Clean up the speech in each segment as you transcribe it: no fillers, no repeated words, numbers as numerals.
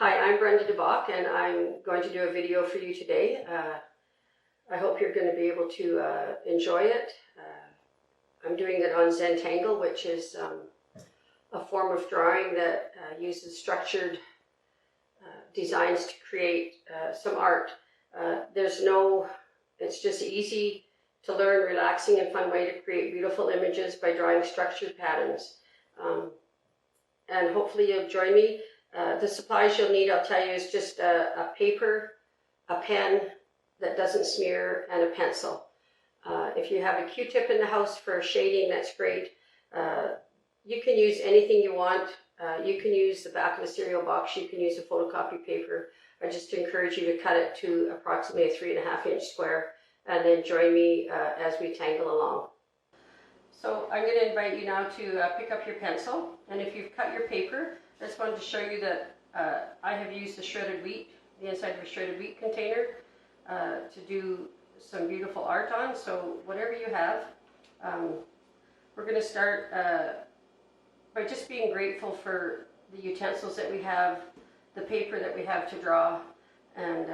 Hi, I'm Brenda DeBock, and I'm going to do a video for you today. I hope you're going to be able to enjoy it. I'm doing it on Zentangle, which is a form of drawing that uses structured designs to create some art. It's just easy to learn, relaxing and fun way to create beautiful images by drawing structured patterns. And hopefully you'll join me. The supplies you'll need, I'll tell you, is just a paper, a pen that doesn't smear, and a pencil. If you have a Q-tip in the house for shading, that's great. You can use anything you want. You can use the back of a cereal box. You can use a photocopy paper. I just encourage you to cut it to approximately a 3.5-inch square, and then join me as we tangle along. So I'm going to invite you now to pick up your pencil, and if you've cut your paper, I just wanted to show you that I have used the shredded wheat, the inside of a shredded wheat container, to do some beautiful art on. So whatever you have, we're going to start by just being grateful for the utensils that we have, the paper that we have to draw, and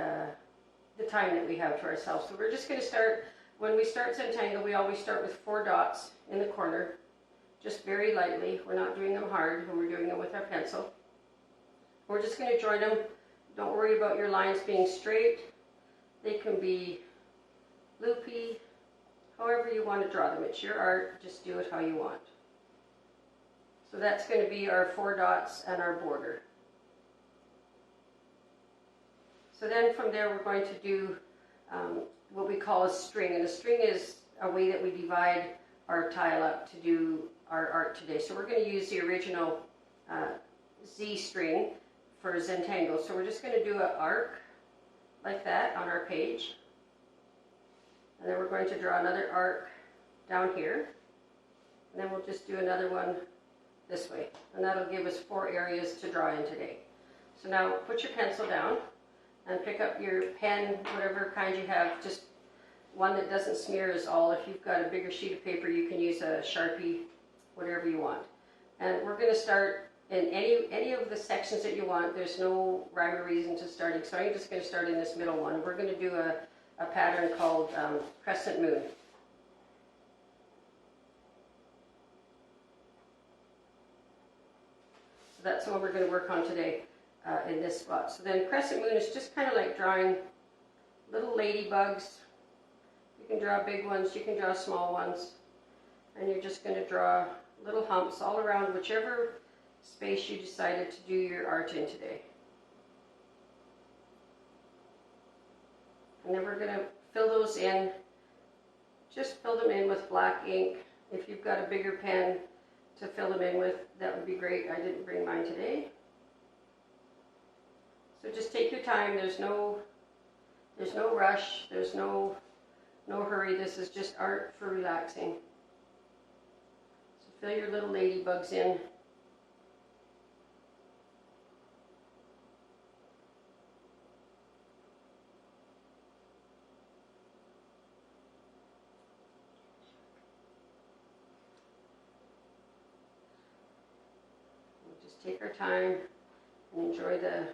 the time that we have to ourselves. So we're just going to start, when we start Zentangle, we always start with 4 dots in the corner, just very lightly. We're not doing them hard when we're doing them with our pencil. We're just going to join them. Don't worry about your lines being straight. They can be loopy, however you want to draw them. It's your art, just do it how you want. So that's going to be our 4 dots and our border. So then from there we're going to do what we call a string, and a string is a way that we divide our tile up to do our art today. So we're going to use the original Z string for Zentangle. So we're just going to do an arc like that on our page, and then we're going to draw another arc down here, and then we'll just do another one this way, and that'll give us 4 areas to draw in today. So now put your pencil down and pick up your pen, whatever kind you have. Just one that doesn't smear is all. If you've got a bigger sheet of paper, you can use a Sharpie, whatever you want. And we're going to start in any of the sections that you want. There's no rhyme or reason to starting, so I'm just going to start in this middle one. We're going to do a pattern called Crescent Moon. So that's the one we're going to work on today in this spot. So then Crescent Moon is just kind of like drawing little ladybugs. You can draw big ones, you can draw small ones, and you're just going to draw little humps all around whichever space you decided to do your art in today. And then we're going to fill those in. Just fill them in with black ink. If you've got a bigger pen to fill them in with, that would be great. I didn't bring mine today. So just take your time. There's no rush. There's no hurry. This is just art for relaxing. So fill your little ladybugs in. We'll just take our time and enjoy the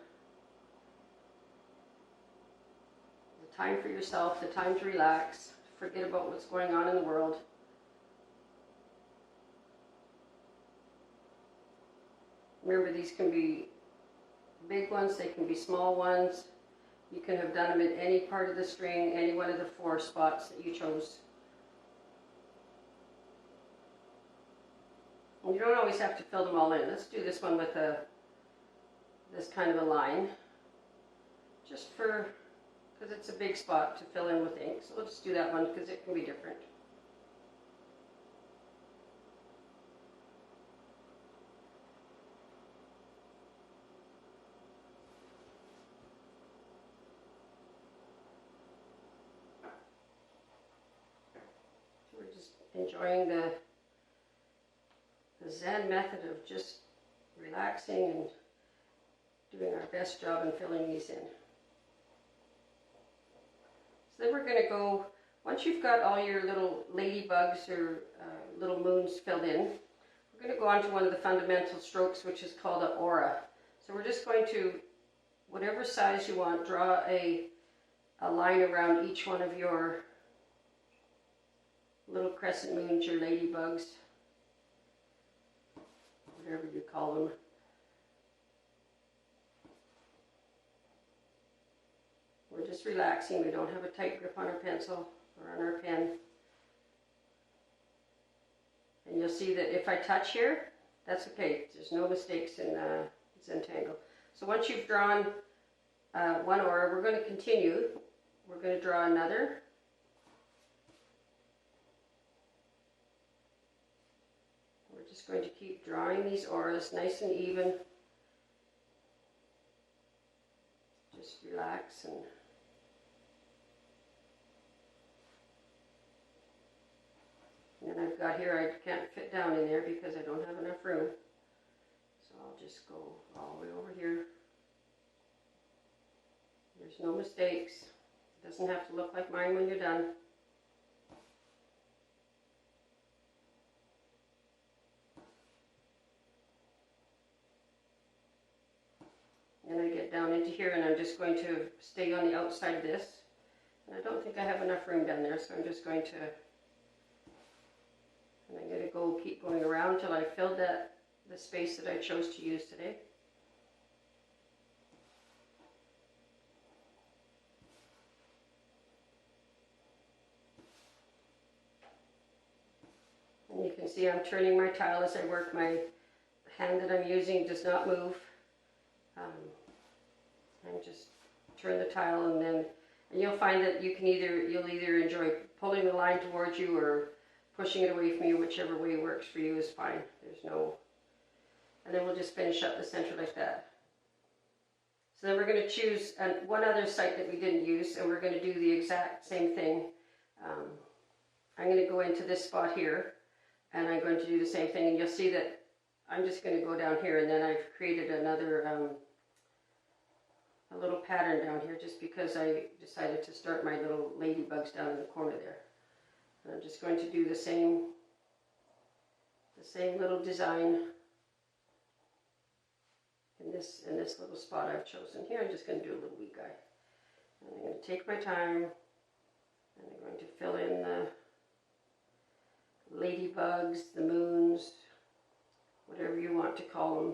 time for yourself, the time to relax, forget about what's going on in the world. Remember, these can be big ones, they can be small ones. You can have done them in any part of the string, any one of the 4 spots that you chose. And you don't always have to fill them all in. Let's do this one with this kind of a line, just for, because it's a big spot to fill in with ink. So let's do that one because it can be different. So we're just enjoying the Zen method of just relaxing and doing our best job in filling these in. So then we're going to go, once you've got all your little ladybugs or little moons filled in, we're going to go on to one of the fundamental strokes, which is called an aura. So we're just going to whatever size you want, draw a line around each one of your little crescent moons, your ladybugs, whatever you call them. We're just relaxing. We don't have a tight grip on our pencil or on our pen. And you'll see that if I touch here, that's okay. There's no mistakes in Zentangle. So once you've drawn one aura, we're going to continue. We're going to draw another. We're just going to keep drawing these auras nice and even. Just relax and then I've got here, I can't fit down in there because I don't have enough room. So I'll just go all the way over here. There's no mistakes. It doesn't have to look like mine when you're done. Then I get down into here and I'm just going to stay on the outside of this. And I don't think I have enough room down there, so I'm just going to, and I'm going to keep going around till I filled the space that I chose to use today. And you can see I'm turning my tile as I work. My hand that I'm using does not move. I'm just turn the tile and you'll find that you'll either enjoy pulling the line towards you or pushing it away from you, whichever way works for you is fine. There's no, and then we'll just finish up the center like that. So then we're going to choose one other site that we didn't use, and we're going to do the exact same thing. I'm going to go into this spot here, and I'm going to do the same thing, and you'll see that I'm just going to go down here, and then I've created another a little pattern down here just because I decided to start my little ladybugs down in the corner there. And I'm just going to do the same little design in this little spot I've chosen here. I'm just going to do a little wee guy. And I'm going to take my time and I'm going to fill in the ladybugs, the moons, whatever you want to call them.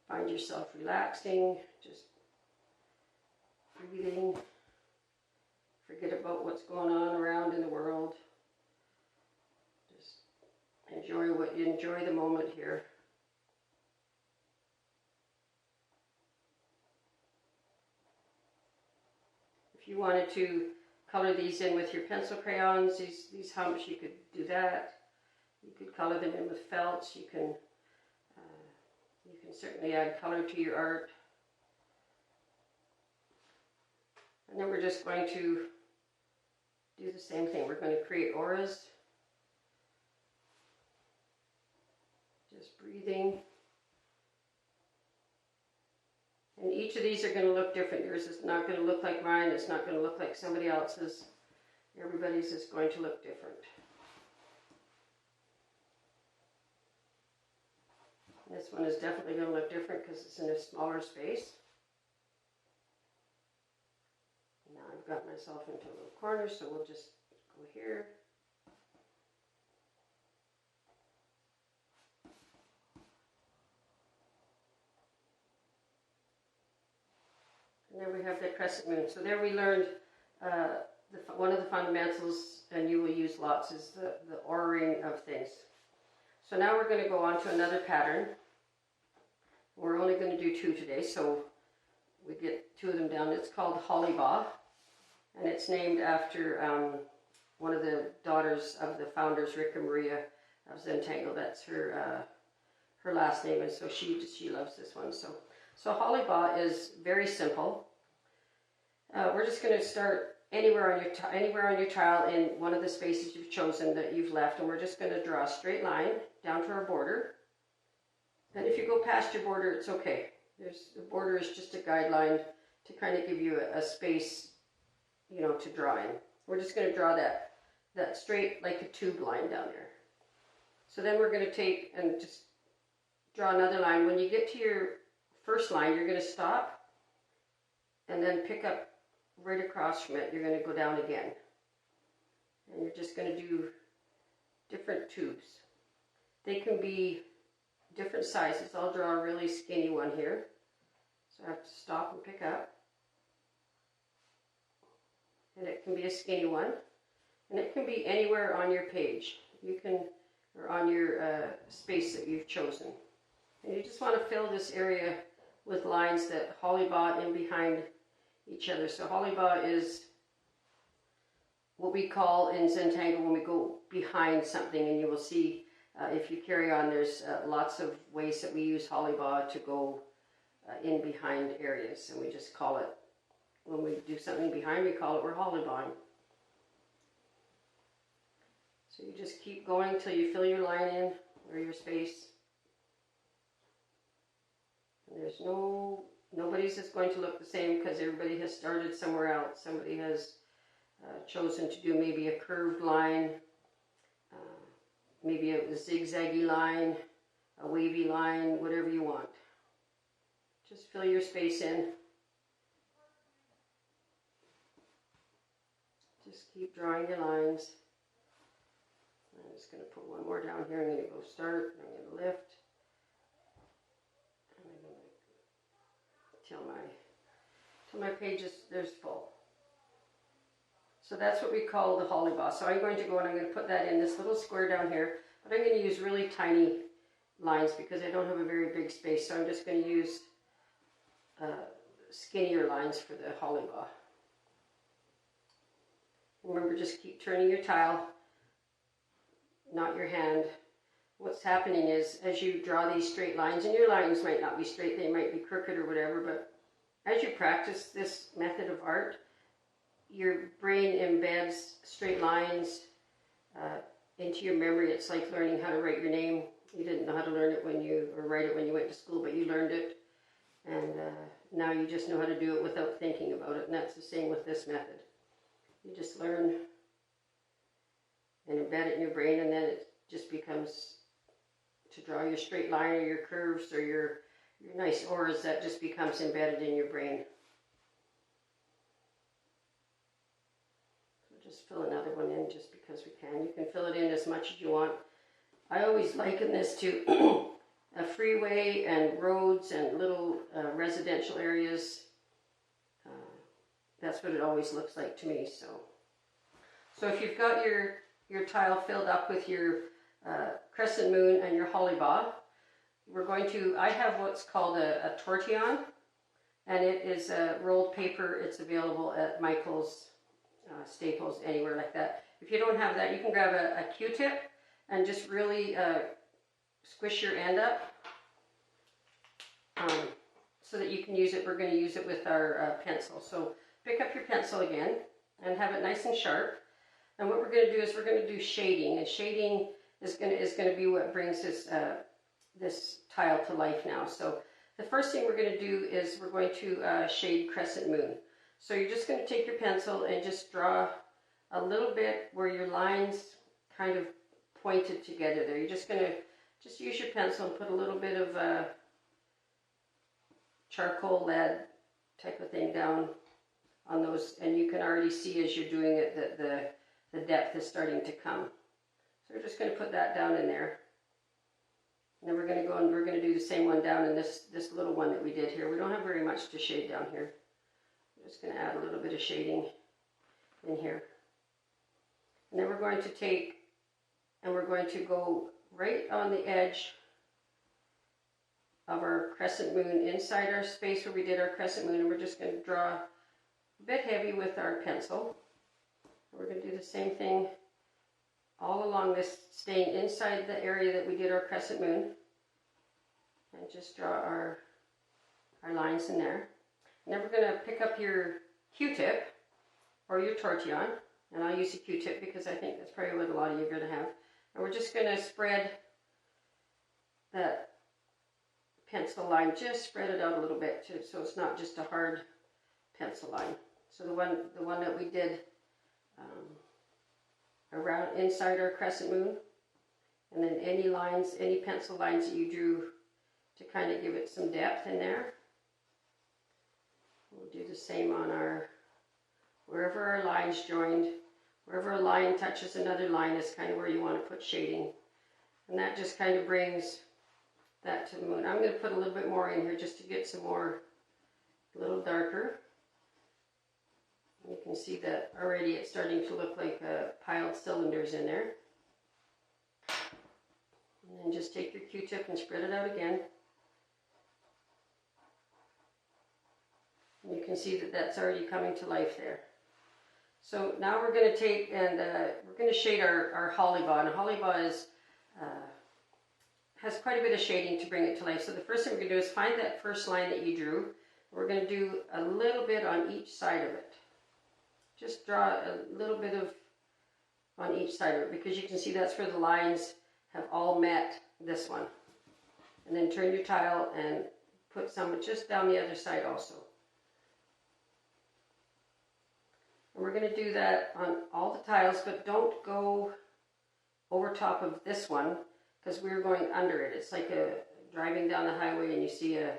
Find yourself relaxing, just breathing. Forget about what's going on around in the world. Just enjoy the moment here. If you wanted to color these in with your pencil crayons, these humps, you could do that. You could color them in with felts. You can certainly add color to your art. And then we're just going to do the same thing. We're going to create auras. Just breathing. And each of these are going to look different. Yours is not going to look like mine. It's not going to look like somebody else's. Everybody's is going to look different. This one is definitely going to look different because it's in a smaller space. Now I've got myself into a little corner, so we'll just go here. And there we have the crescent moon. So there we learned one of the fundamentals, and you will use lots, is the oraing of things. So now we're going to go on to another pattern. We're only going to do two today, so we get two of them down. It's called Hollybaugh, and it's named after one of the daughters of the founders, Rick and Maria of Zentangle. That's her last name, and so she loves this one. So Hollybaugh is very simple. We're just going to start anywhere on your tile in one of the spaces you've chosen that you've left, and we're just going to draw a straight line down to our border. And if you go past your border, it's okay. The border is just a guideline to kind of give you a space, to draw in. We're just going to draw that straight, like a tube line down there. So then we're going to take and just draw another line. When you get to your first line, you're going to stop and then pick up right across from it. You're going to go down again. And you're just going to do different tubes. They can be different sizes. I'll draw a really skinny one here. So I have to stop and pick up. And it can be a skinny one. And it can be anywhere on your page. You can, or on your space that you've chosen. And you just want to fill this area with lines that hollybaw in behind each other. So hollybaw is what we call in Zentangle when we go behind something, and you will see if you carry on, there's lots of ways that we use hollybaw to go in behind areas, and we just call it, when we do something behind, we call it we're hollybawing. So you just keep going till you fill your line in, or your space. And there's nobody's is going to look the same because everybody has started somewhere else. Somebody has chosen to do maybe a curved line, maybe a zigzaggy line, a wavy line, whatever you want. Just fill your space in. Just keep drawing your lines. I'm just going to put one more down here. I'm going to go start. I'm going to lift. And I'm going to till my page is there's full. So that's what we call the hollybaw. So I'm going to go and I'm going to put that in this little square down here. But I'm going to use really tiny lines because I don't have a very big space. So I'm just going to use skinnier lines for the hollybaw. Remember, just keep turning your tile, not your hand. What's happening is, as you draw these straight lines, and your lines might not be straight, they might be crooked or whatever, but as you practice this method of art, your brain embeds straight lines into your memory. It's like learning how to write your name. You didn't know how to learn it or write it when you went to school, but you learned it. And now you just know how to do it without thinking about it. And that's the same with this method. You just learn and embed it in your brain, and then it just becomes to draw your straight line or your curves or your nice auras, that just becomes embedded in your brain. So just fill another one in just because we can. You can fill it in as much as you want. I always liken this to a freeway and roads and little residential areas. That's what it always looks like to me. So if you've got your tile filled up with your crescent moon and your hollybaw, I have what's called a tortillon, and it is a rolled paper. It's available at Michael's, Staples, anywhere like that. If you don't have that, you can grab a Q-tip and just really squish your end up so that you can use it. We're going to use it with our pencil. So pick up your pencil again and have it nice and sharp. And what we're going to do is we're going to do shading, and shading is going to be what brings this tile to life now. So the first thing we're going to do is we're going to shade crescent moon. So you're just going to take your pencil and just draw a little bit where your lines kind of pointed together there. You're just going to use your pencil and put a little bit of charcoal lead type of thing down on those, and you can already see as you're doing it that the depth is starting to come. So we're just going to put that down in there. And then we're going to go and we're going to do the same one down in this little one that we did here. We don't have very much to shade down here. I'm just going to add a little bit of shading in here. And then we're going to take and we're going to go right on the edge of our crescent moon, inside our space where we did our crescent moon, and we're just going to draw a bit heavy with our pencil. We're going to do the same thing all along this, staying inside the area that we did our crescent moon, and just draw our lines in there. And then we're going to pick up your Q-tip or your tortillon, and I'll use a Q-tip because I think that's probably what a lot of you are going to have. And we're just going to spread that pencil line, just spread it out a little bit too, so it's not just a hard pencil line. So the one that we did around inside our crescent moon, And then any lines, any pencil lines that you drew to kind of give it some depth in there. We'll do the same on wherever our lines joined, wherever a line touches another line is kind of where you want to put shading. And that just kind of brings that to the moon. I'm going to put a little bit more in here just to get some more, a little darker. You can see that already it's starting to look like piled cylinders in there. And then just take your Q-tip and spread it out again. And you can see that that's already coming to life there. So now we're going to take and we're going to shade our holly ball. And holly ball has quite a bit of shading to bring it to life. So the first thing we're going to do is find that first line that you drew. We're going to do a little bit on each side of it. Just draw a little bit of on each side of it, because you can see that's where the lines have all met this one. And then turn your tile and put some just down the other side also. And we're going to do that on all the tiles, but don't go over top of this one, because we're going under it. It's like driving down the highway and you see a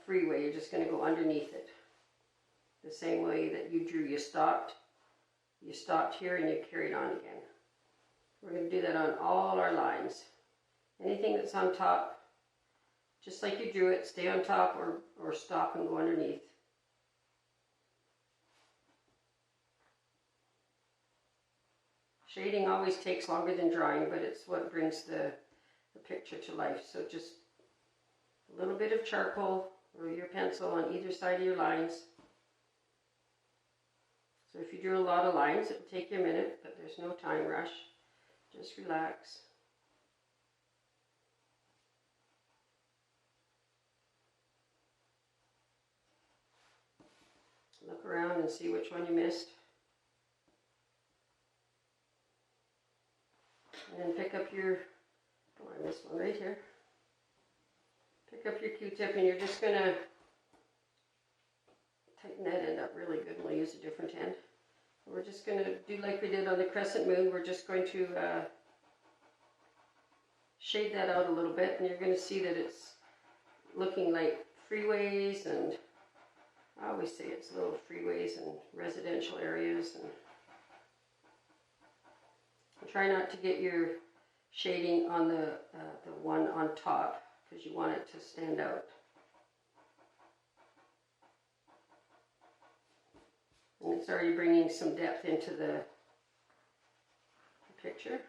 freeway. You're just going to go underneath it. The same way that you drew. You stopped here and you carried on again. We're going to do that on all our lines. Anything that's on top, just like you drew it, stay on top or stop and go underneath. Shading always takes longer than drawing, but it's what brings the picture to life. So just a little bit of charcoal or your pencil on either side of your lines. So if you drew a lot of lines, it will take you a minute, but there's no time rush. Just relax. Look around and see which one you missed. And then pick up your, oh, I missed one right here. Pick up your Q-tip and you're just going to tighten that end up really good. We'll use a different end. We're just going to do like we did on the crescent moon. We're just going to shade that out a little bit, and you're going to see that it's looking like freeways, and I always say it's little freeways and residential areas. And try not to get your shading on the one on top, because you want it to stand out. And it's already bringing some depth into the picture.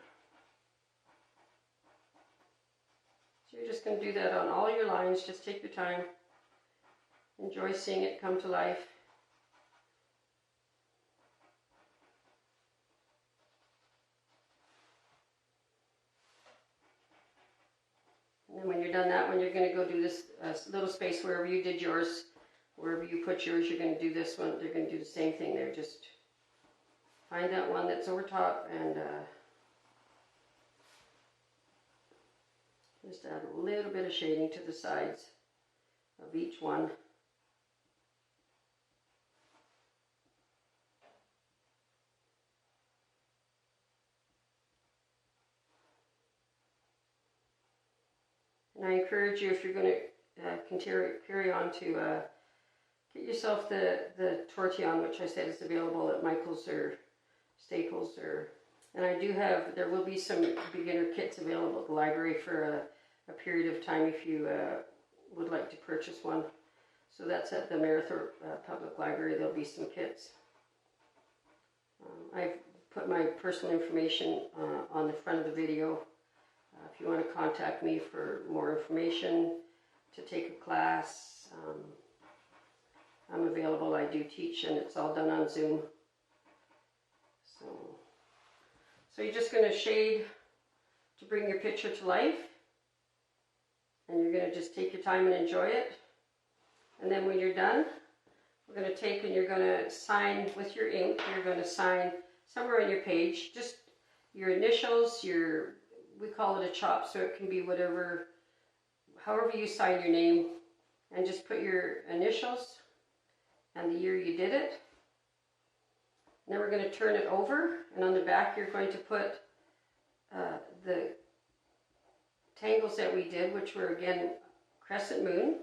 So you're just going to do that on all your lines. Just take your time. Enjoy seeing it come to life. And then when you're done that one, you're going to go do this little space wherever you did yours. Wherever you put yours, you're going to do this one. They're going to do the same thing there. Just find that one that's over top and just add a little bit of shading to the sides of each one. And I encourage you, if you're going to carry on to get yourself the tortillon, which I said is available at Michael's or Staples, and I do have, there will be some beginner kits available at the library for a period of time if you would like to purchase one. So that's at the Marathon Public Library. There'll be some kits. I've put my personal information on the front of the video. If you want to contact me for more information, to take a class, I'm available. I do teach, and it's all done on Zoom. So you're just going to shade to bring your picture to life, and you're going to just take your time and enjoy it. And then when you're done, we're going to take and you're going to sign with your ink. You're going to sign somewhere on your page, just your initials, we call it a chop, so it can be whatever, however you sign your name, and just put your initials and the year you did it. And then we're going to turn it over, and on the back you're going to put the tangles that we did, which were again crescent moon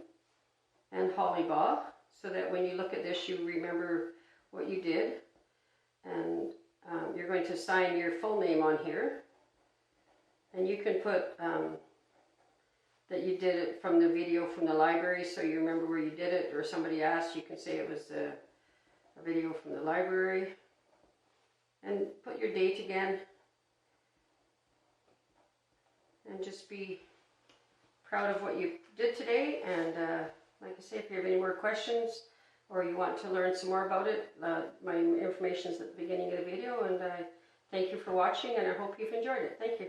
and holly bob, so that when you look at this you remember what you did. And you're going to sign your full name on here, and you can put that you did it from the video from the library, so you remember where you did it, or somebody asked, you can say it was a video from the library, and put your date again, and just be proud of what you did today. And like I say, if you have any more questions or you want to learn some more about it, my information is at the beginning of the video. And I thank you for watching, and I hope you've enjoyed it. Thank you.